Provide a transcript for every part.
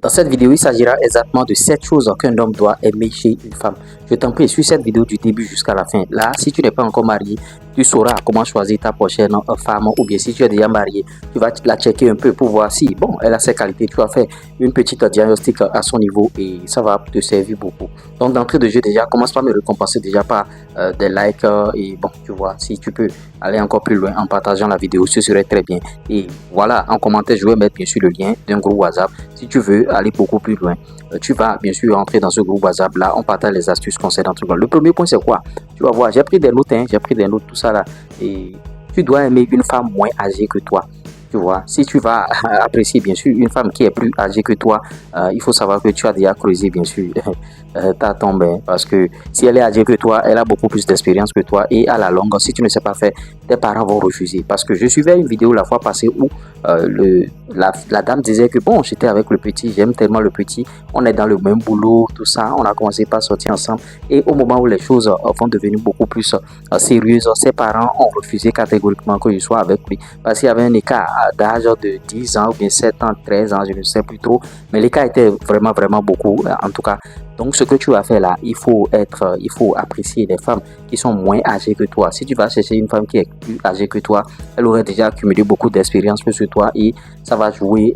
Dans cette vidéo, il s'agira exactement de 7 choses qu'un homme doit aimer chez une femme. Je t'en prie, suis cette vidéo du début jusqu'à la fin. Là, si tu n'es pas encore marié, tu sauras comment choisir ta prochaine femme, ou bien si tu es déjà marié, tu vas la checker un peu pour voir si, bon, elle a ses qualités. Tu vas faire une petite diagnostic à son niveau et ça va te servir beaucoup. Donc, d'entrée de jeu, déjà, commence par me récompenser déjà par des likes et bon, tu vois, si tu peux aller encore plus loin en partageant la vidéo, ce serait très bien. Et voilà, en commentaire, je vais mettre bien sûr le lien d'un groupe WhatsApp. Si tu veux aller beaucoup plus loin, tu vas bien sûr entrer dans ce groupe WhatsApp. Là, on partage les astuces concernant tout. Le premier point, c'est quoi? Tu vas voir, j'ai pris des notes, j'ai pris des notes, tout ça là. Et tu dois aimer une femme moins âgée que toi. Tu vois, si tu vas apprécier bien sûr une femme qui est plus âgée que toi, il faut savoir que tu as déjà creusé bien sûr ta tombe, hein, parce que si elle est âgée que toi, elle a beaucoup plus d'expérience que toi et à la longue, si tu ne sais pas faire, tes parents vont refuser. Parce que je suivais une vidéo la fois passée où la dame disait que bon, j'étais avec le petit, j'aime tellement le petit, on est dans le même boulot, tout ça, on a commencé par sortir ensemble et au moment où les choses vont devenir beaucoup plus sérieuses, ses parents ont refusé catégoriquement que je sois avec lui parce qu'il y avait un écart d'âge de 10 ans ou bien 7 ans, 13 ans, je ne sais plus trop, mais l'écart était vraiment beaucoup en tout cas. Donc ce que tu vas faire là, il faut apprécier les femmes qui sont moins âgées que toi. Si tu vas chercher une femme qui est plus âgée que toi, elle aurait déjà accumulé beaucoup d'expérience plus que toi et ça va jouer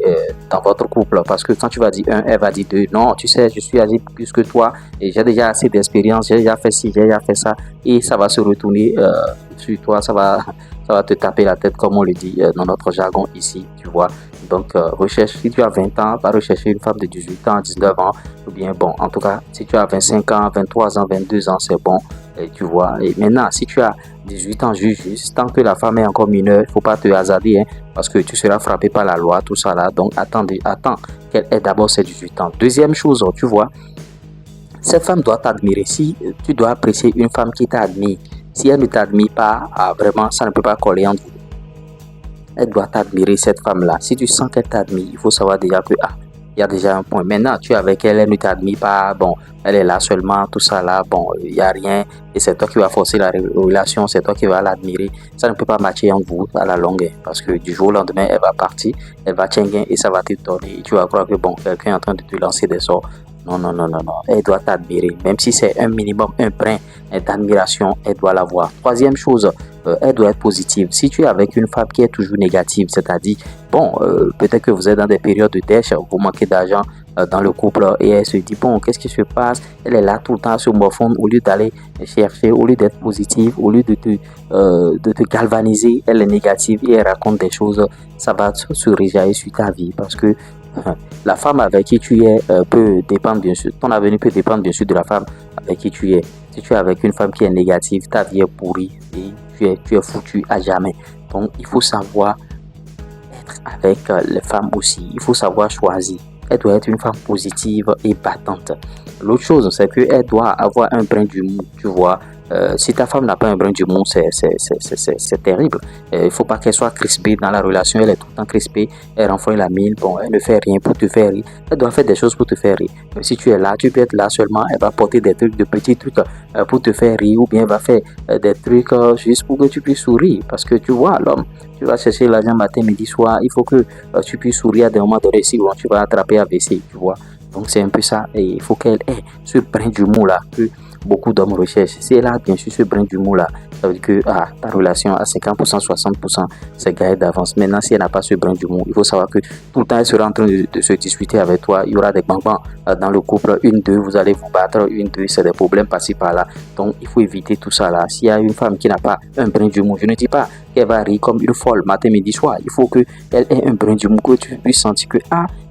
dans votre couple parce que quand tu vas dire 1, elle va dire 2. Non, tu sais, je suis âgé plus que toi et j'ai déjà assez d'expérience, j'ai déjà fait ci, j'ai déjà fait ça et ça va se retourner sur toi, ça va te taper la tête comme on le dit dans notre jargon ici, tu vois. Donc recherche, si tu as 20 ans, va rechercher une femme de 18 ans, 19 ans, ou bien bon, en tout cas, si tu as 25 ans, 23 ans, 22 ans, c'est bon, et tu vois. Et maintenant, si tu as 18 ans, juste, tant que la femme est encore mineure, il ne faut pas te hasarder, hein, parce que tu seras frappé par la loi, tout ça là. Donc attends qu'elle ait d'abord ses 18 ans. Deuxième chose, tu vois, cette femme doit t'admirer. Si tu dois apprécier une femme qui t'admire, si elle ne t'admire pas, vraiment, ça ne peut pas coller entre vous. Elle doit t'admirer, cette femme-là. Si tu sens qu'elle t'admire, il faut savoir déjà que il y a déjà un point. Maintenant, tu es avec elle, elle ne t'admire pas, bon, elle est là seulement, tout ça là, bon, il n'y a rien, et c'est toi qui vas forcer la relation, c'est toi qui vas l'admirer. Ça ne peut pas matcher entre vous à la longue, parce que du jour au lendemain, elle va partir, elle va t'engager et ça va te donner. Et tu vas croire que bon, quelqu'un est en train de te lancer des sorts. Non, non, non, non, non. Elle doit t'admirer. Même si c'est un minimum, un brin d'admiration, elle doit l'avoir. Troisième chose, elle doit être positive. Si tu es avec une femme qui est toujours négative, c'est-à-dire, bon, peut-être que vous êtes dans des périodes de dèche, vous manquez d'argent dans le couple et elle se dit, bon, qu'est-ce qui se passe? Elle est là tout le temps sur mon fond, au lieu d'aller chercher, au lieu d'être positive, au lieu de te galvaniser, elle est négative et elle raconte des choses, ça va se réjaillir sur ta vie parce que la femme avec qui tu es peut dépendre bien sûr, ton avenir peut dépendre bien sûr de la femme avec qui tu es. Si tu es avec une femme qui est négative, ta vie est pourrie et tu es foutu à jamais. Donc il faut savoir être avec les femmes aussi, il faut savoir choisir. Elle doit être une femme positive et battante. L'autre chose, c'est qu'elle doit avoir un brin d'humour, tu vois. Si ta femme n'a pas un brin d'humour, c'est terrible. Il ne faut pas qu'elle soit crispée dans la relation. Elle est tout le temps crispée. Elle renfrogne la mine. Bon, elle ne fait rien pour te faire rire. Elle doit faire des choses pour te faire rire. Mais si tu es là, tu peux être là seulement. Elle va porter des trucs, de petits trucs pour te faire rire. Ou bien elle va faire des trucs juste pour que tu puisses sourire. Parce que tu vois, l'homme, tu vas chercher l'argent matin, midi, soir. Il faut que tu puisses sourire à des moments donnés. Sinon, tu vas attraper AVC, tu vois. Donc c'est un peu ça. Et il faut qu'elle ait ce brin d'humour là que beaucoup d'hommes recherchent. Si elle a bien sûr ce brin d'humour là, ça veut dire que ta relation à 50%, 60%, c'est gagné d'avance. Maintenant, si elle n'a pas ce brin d'humour, il faut savoir que tout le temps, elle sera en train de se discuter avec toi. Il y aura des bang-bang dans le couple. Une, deux, vous allez vous battre. Une, deux, c'est des problèmes par-ci par-là. Donc, il faut éviter tout ça là. S'il y a une femme qui n'a pas un brin d'humour, je ne dis pas qu'elle va rire comme une folle matin, midi, soir. Il faut qu'elle ait un brin d'humour, que tu puisses sentir que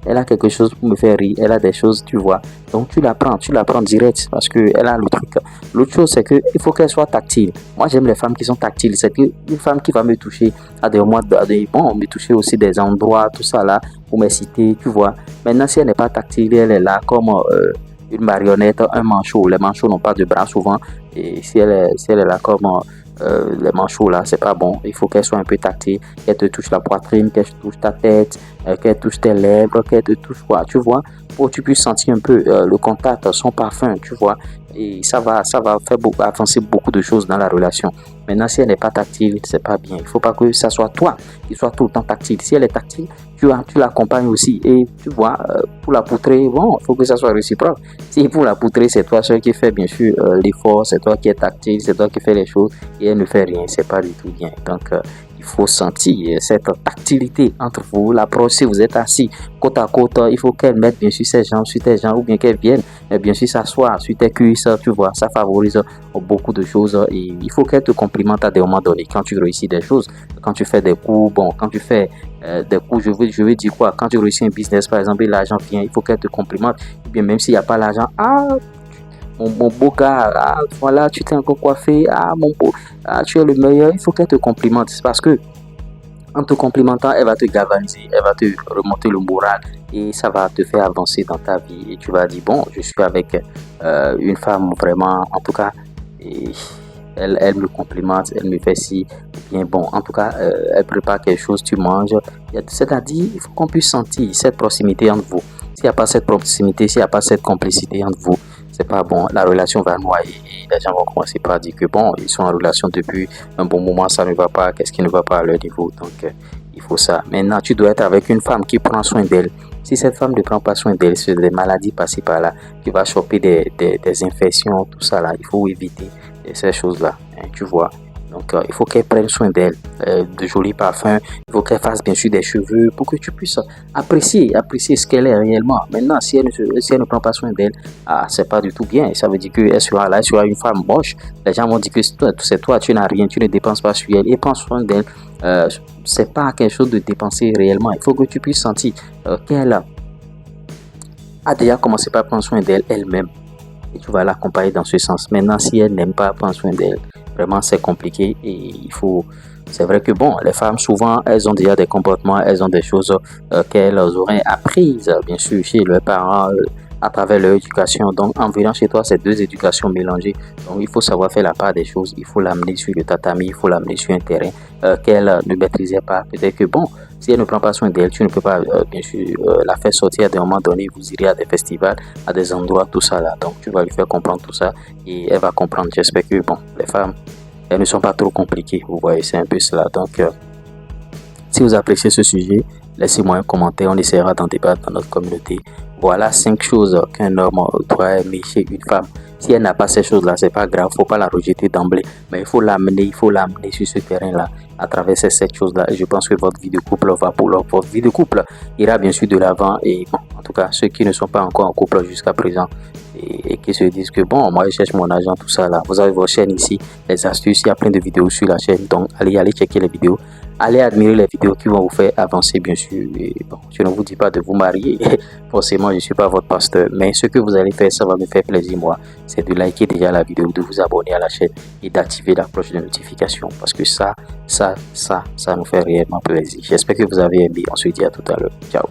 elle a quelque chose pour me faire rire, elle a des choses, tu vois. Donc tu la prends direct parce qu'elle a le truc. L'autre chose, c'est qu'il faut qu'elle soit tactile. Moi, j'aime les femmes qui sont tactiles. C'est une femme qui va me toucher à des moments, bon, me toucher aussi des endroits, tout ça là, pour me citer, tu vois. Maintenant, si elle n'est pas tactile, elle est là comme une marionnette, un manchot. Les manchots n'ont pas de bras souvent. Et si elle est là comme les manchots là, c'est pas bon. Il faut qu'elle soit un peu tactile, qu'elle te touche la poitrine, qu'elle touche ta tête, qu'elle touche tes lèvres, qu'elle te touche quoi, tu vois, pour que tu puisses sentir un peu le contact, son parfum, tu vois. Et ça va faire avancer beaucoup de choses dans la relation. Maintenant, si elle n'est pas tactile, c'est pas bien. Il faut pas que ça soit toi qui soit tout le temps tactile. Si elle est tactile, tu l'accompagnes aussi. Et tu vois, pour la poutrer, bon, il faut que ça soit réciproque. Si pour la poutrer, c'est toi seul qui fait bien sûr l'effort, c'est toi qui es tactile, c'est toi qui fais les choses et elle ne fait rien, c'est pas du tout bien. Donc, il faut sentir cette tactilité entre vous. L'approche, si vous êtes assis côte à côte, il faut qu'elle mette bien sûr ses jambes sur tes jambes ou bien qu'elle vienne bien sûr s'asseoir sur tes cuisses, tu vois, ça favorise beaucoup de choses et il faut qu'elle te complimente à des moments donnés. Quand tu réussis des choses, quand tu fais des coups, bon, quand tu fais des coups, je veux dire quoi, quand tu réussis un business par exemple et l'argent vient, il faut qu'elle te complimente. Et bien même s'il n'y a pas l'argent, mon beau gars, voilà, tu t'es encore coiffé, mon beau, tu es le meilleur, il faut qu'elle te complimente. C'est parce que en te complimentant, elle va te galvaniser, elle va te remonter le moral et ça va te faire avancer dans ta vie. Et tu vas dire, bon, je suis avec une femme vraiment, en tout cas, et elle me complimente, elle me fait si bien. Bon, en tout cas, elle prépare quelque chose, tu manges. C'est-à-dire, il faut qu'on puisse sentir cette proximité entre vous. S'il n'y a pas cette proximité, s'il n'y a pas cette complicité entre vous, c'est pas bon, la relation va noyer et les gens vont commencer par dire que bon, ils sont en relation depuis un bon moment, ça ne va pas, qu'est-ce qui ne va pas à leur niveau, donc il faut ça. Maintenant, tu dois être avec une femme qui prend soin d'elle. Si cette femme ne prend pas soin d'elle, c'est des maladies passées par là, qui va choper des infections, tout ça là, il faut éviter ces choses-là, hein, tu vois. Donc, il faut qu'elle prenne soin d'elle, de jolis parfums. Il faut qu'elle fasse bien sûr des cheveux pour que tu puisses apprécier ce qu'elle est réellement. Maintenant, si elle ne prend pas soin d'elle, c'est pas du tout bien. Ça veut dire qu'elle sera là, elle sera une femme moche. Les gens vont dire que c'est toi, tu n'as rien, tu ne dépenses pas sur elle. Et prends soin d'elle. C'est pas quelque chose de dépenser réellement. Il faut que tu puisses sentir qu'elle a déjà commencé par prendre soin d'elle elle-même. Et tu vas l'accompagner dans ce sens. Maintenant, si elle n'aime pas prendre soin d'elle, vraiment c'est compliqué et il faut. C'est vrai que bon, les femmes souvent elles ont déjà des comportements, elles ont des choses qu'elles auraient apprises bien sûr chez leurs parents à travers leur éducation. Donc en venant chez toi, c'est deux éducations mélangées. Donc il faut savoir faire la part des choses. Il faut l'amener sur le tatami, il faut l'amener sur un terrain qu'elle ne maîtrisait pas. Peut-être que bon, si elle ne prend pas soin d'elle, tu ne peux pas bien sûr la faire sortir à des moments donnés. Vous irez à des festivals, à des endroits, tout ça là. Donc tu vas lui faire comprendre tout ça et elle va comprendre. J'espère que bon, les femmes elles ne sont pas trop compliquées, vous voyez, c'est un peu cela. Donc, si vous appréciez ce sujet, laissez-moi un commentaire, on essaiera d'en débattre dans notre communauté. Voilà 5 choses qu'un homme doit aimer chez une femme. Si elle n'a pas ces choses-là, c'est pas grave, faut pas la rejeter d'emblée, mais il faut l'amener sur ce terrain-là à travers ces 7 choses-là. Et je pense que votre vie de couple va pour votre vie de couple ira bien sûr de l'avant. Et bon, en tout cas, ceux qui ne sont pas encore en couple jusqu'à présent et qui se disent que bon, moi je cherche mon argent, tout ça là. Vous avez vos chaînes ici, les astuces, il y a plein de vidéos sur la chaîne. Donc allez checker les vidéos. Allez admirer les vidéos qui vont vous faire avancer, bien sûr. Et bon, je ne vous dis pas de vous marier. Forcément, je ne suis pas votre pasteur. Mais ce que vous allez faire, ça va me faire plaisir, moi. C'est de liker déjà la vidéo, de vous abonner à la chaîne et d'activer la cloche de notification. Parce que ça nous fait réellement plaisir. J'espère que vous avez aimé. On se dit à tout à l'heure. Ciao.